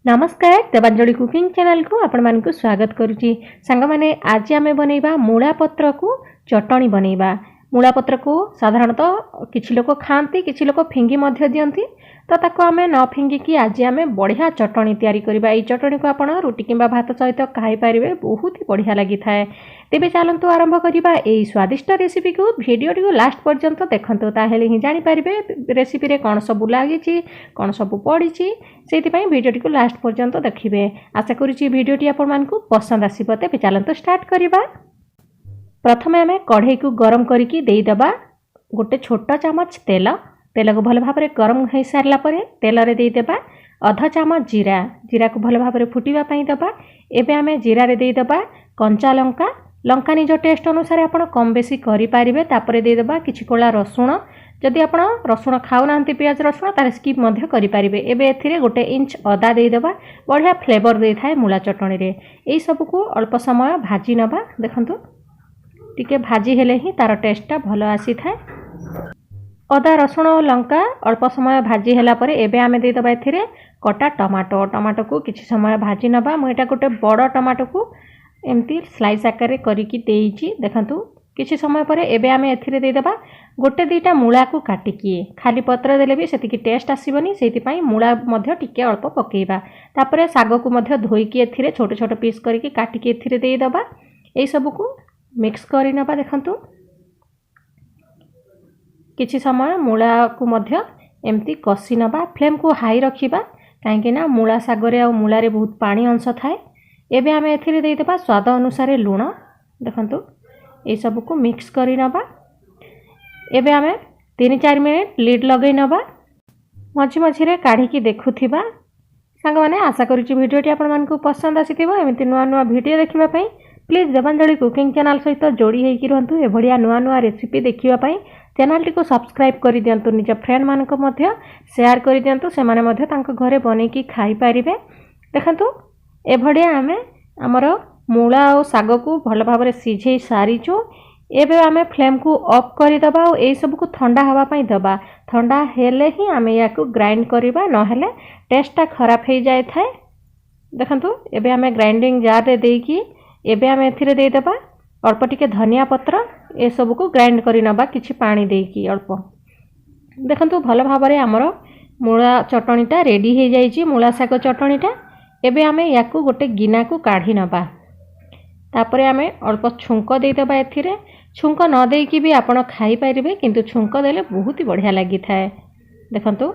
नमस्कार Devanjali cooking channel को आपण मानकु स्वागत करुची। सांग माने आज आमे बनेबा मूला पत्र को चटणी बनेबा। मूला पत्र को साधारणतः किछि लोक खांती किछि लोक फिंगी मध्य दियंती, तो ताको आमे न फिंगी की आज आमे बढ़िया चटणी तयारी करबा। ई चटणी को आपण रोटी किंबा भात सहित खाई परिबे, बहुत ही बढ़िया लागि थाए। तेबे चलंतु आरंभ करिबा एई स्वादिष्ट रेसिपी को। वीडियो को लास्ट पर्यंत देखंतु, ताहेले ही जानि परिबे रेसिपी रे कोन सब लागिची, कोन सब पड़ीची। सेति पई वीडियो को लास्ट पर्यंत देखिबे। आशा करूची वीडियो आपण मानकु पसंद आसीबो। तेबे चलंतु स्टार्ट करिबा। प्रथमे आमे कढ़ई को गरम करिकी देई दबा गोटे छोटा चामच तेल। तेल को भल भाबरे गरम हो सारला परे तेल रे देई देबा आधा चामच जीरा। जीरा को भल भाबरे फुटीबा पई दबा। एबे आमे जीरा रे देई दबा कंचा लंका। लंका निज टेस्ट अनुसार आपण कम बेसी करि पारिबे। तापरे देई दबा किछि कोला रसुण। जदि आपण रसुण खाउ नांती प्याज रसुण तारे स्किप मध्य करि पारिबे। एबे एथिरे गोटे इंच अदा देई दबा। बढ़िया फ्लेवर देई थाए मूला चटणी रे। एई सब को अल्प समय भाजी नबा। देखंतु टिके भाजी हेले ही तार टेस्टटा भलो आसी थाए। अदा रसुण और लंका अल्प समय भाजी हेला परे एबे आमे दे दबा एथिरे कटा टमाटो। टमाटो को किछि समय भाजी नबा। मु एटा गोटे बड़ टमाटो को एमती स्लाइस आकार रे करिकी देइची। देखंतु किछि समय परे एबे आमे एथिरे दे दबा गोटे दुईटा मूला को काटिकी। खाली पत्र देले भी सेतिकी टेस्ट आसीबनी, सेति पई मूला मध्य टिके अल्प पकेइबा। तापरे साग को मध्य धोईकी एथिरे छोट छोट पीस करिकी काटिकी एथिरे देई दबा। एई सब को मिक्स करि नबा। देखंतु किछि समय मूला को मध्य एमती कसी नबा। फ्लेम को हाई रखिबा, काहेकि ना मूला सागरे आ मूला रे बहुत पानी अंश थाए। एबे आमे एथिरे देई देबा स्वाद अनुसार लूण। देखंतु ए सब को मिक्स करि नबा। एबे आमे 3-4 मिनिट लीड लगै नबा। मझी मझी रे काढी की देखुथिबा। सांग माने आशा करूची वीडियो टी आपण मानकु पसंद आसीथिबो। एमिति नुआ नुआ वीडियो देखिबा पई प्लीज देवांजलि कुकिंग चैनल सहित जोड़ी होइकी रहंतु। ए बढ़िया नुआ नुआ रेसिपी देखिबा पई चैनल टी को सब्सक्राइब करि दियंतु। निज फ्रेंड मानक मध्य शेयर करि दियंतु। से माने मध्य तांको घरे बनेकी खाई पारिबे। देखंतु ए बढ़िया आमे हमर मूला और साग को भल भाबरे सिझेई सारिचो। एबे आमे फ्लेम को ऑफ करि दबा और ए सब को ठंडा हवा पई दबा। ठंडा हेले ही आमे या को ग्राइंड करिबा, न हेले टेस्टटा खराब हे जाय थाए। देखंतु एबे आमे ग्राइंडिंग जार रे देकी एबे आमे एथिरे देई दबा अल्प टिके धनिया पत्र। ए सब को ग्राइंड करि नबा किछि पानी देकी अल्प। देखंतु भल भाबरे हमर मूला चटणीटा रेडी हे जाईची। मूला साग चटणीटा एबे आमे याकू गोटे गिना को काढी नबा। तापरे आमे अल्प छुंक देई दबा एथिरे। छुंक न देकी भी आपण खाई पारिबे, किंतु छुंक देले बहुत ही बढ़िया लागि थाए। देखंतु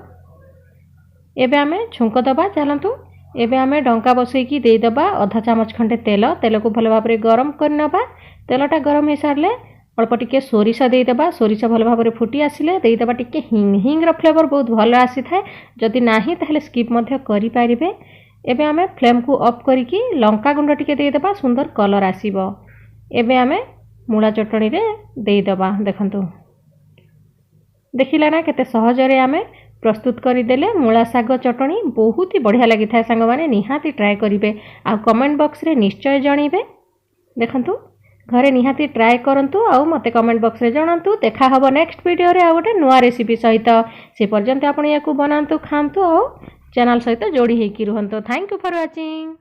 एबे आमे छुंक दबा। चलंतु एबे आमे डंका बसैकी देई दबा आधा चामच खंडे तेल। तेल को भल भाबरे गरम कर नबा। तेलटा गरम हे सारले अल्प टिके सोरिष देई दबा। सोरिष भल भाबरे फुटी आसिले देई दबा टिके हिंग। हिंग रो फ्लेवर बहुत भलो आसी थाए। जदि नाही ताहले स्किप मध्य करि पारिबे। एबे आमे फ्लेम को ऑफ करिकी लंका गुंड टिके देई दबा, सुंदर कलर आसीबो। एबे आमे मूला चटणी रे देई दबा। देखंतु देखिला ना केते सहज रे आमे प्रस्तुत करी देले मूला साग चटणी। बहुत ही बढ़िया लागि थाए। सांग माने निहाती ट्राई करिवे आ कमेंट बॉक्स रे निश्चय जणीबे। देखंतु घरे निहाती ट्राई करंतु आ मते कमेंट बॉक्स रे जणांतु। देखा हबो नेक्स्ट वीडियो रे आ गोटे नुआ रेसिपी सहित। से पर्यंत आपण याकू बनांतु, खांतु आ चैनल सहित जोड़ी हेकी रहंतु। Thank you for watching.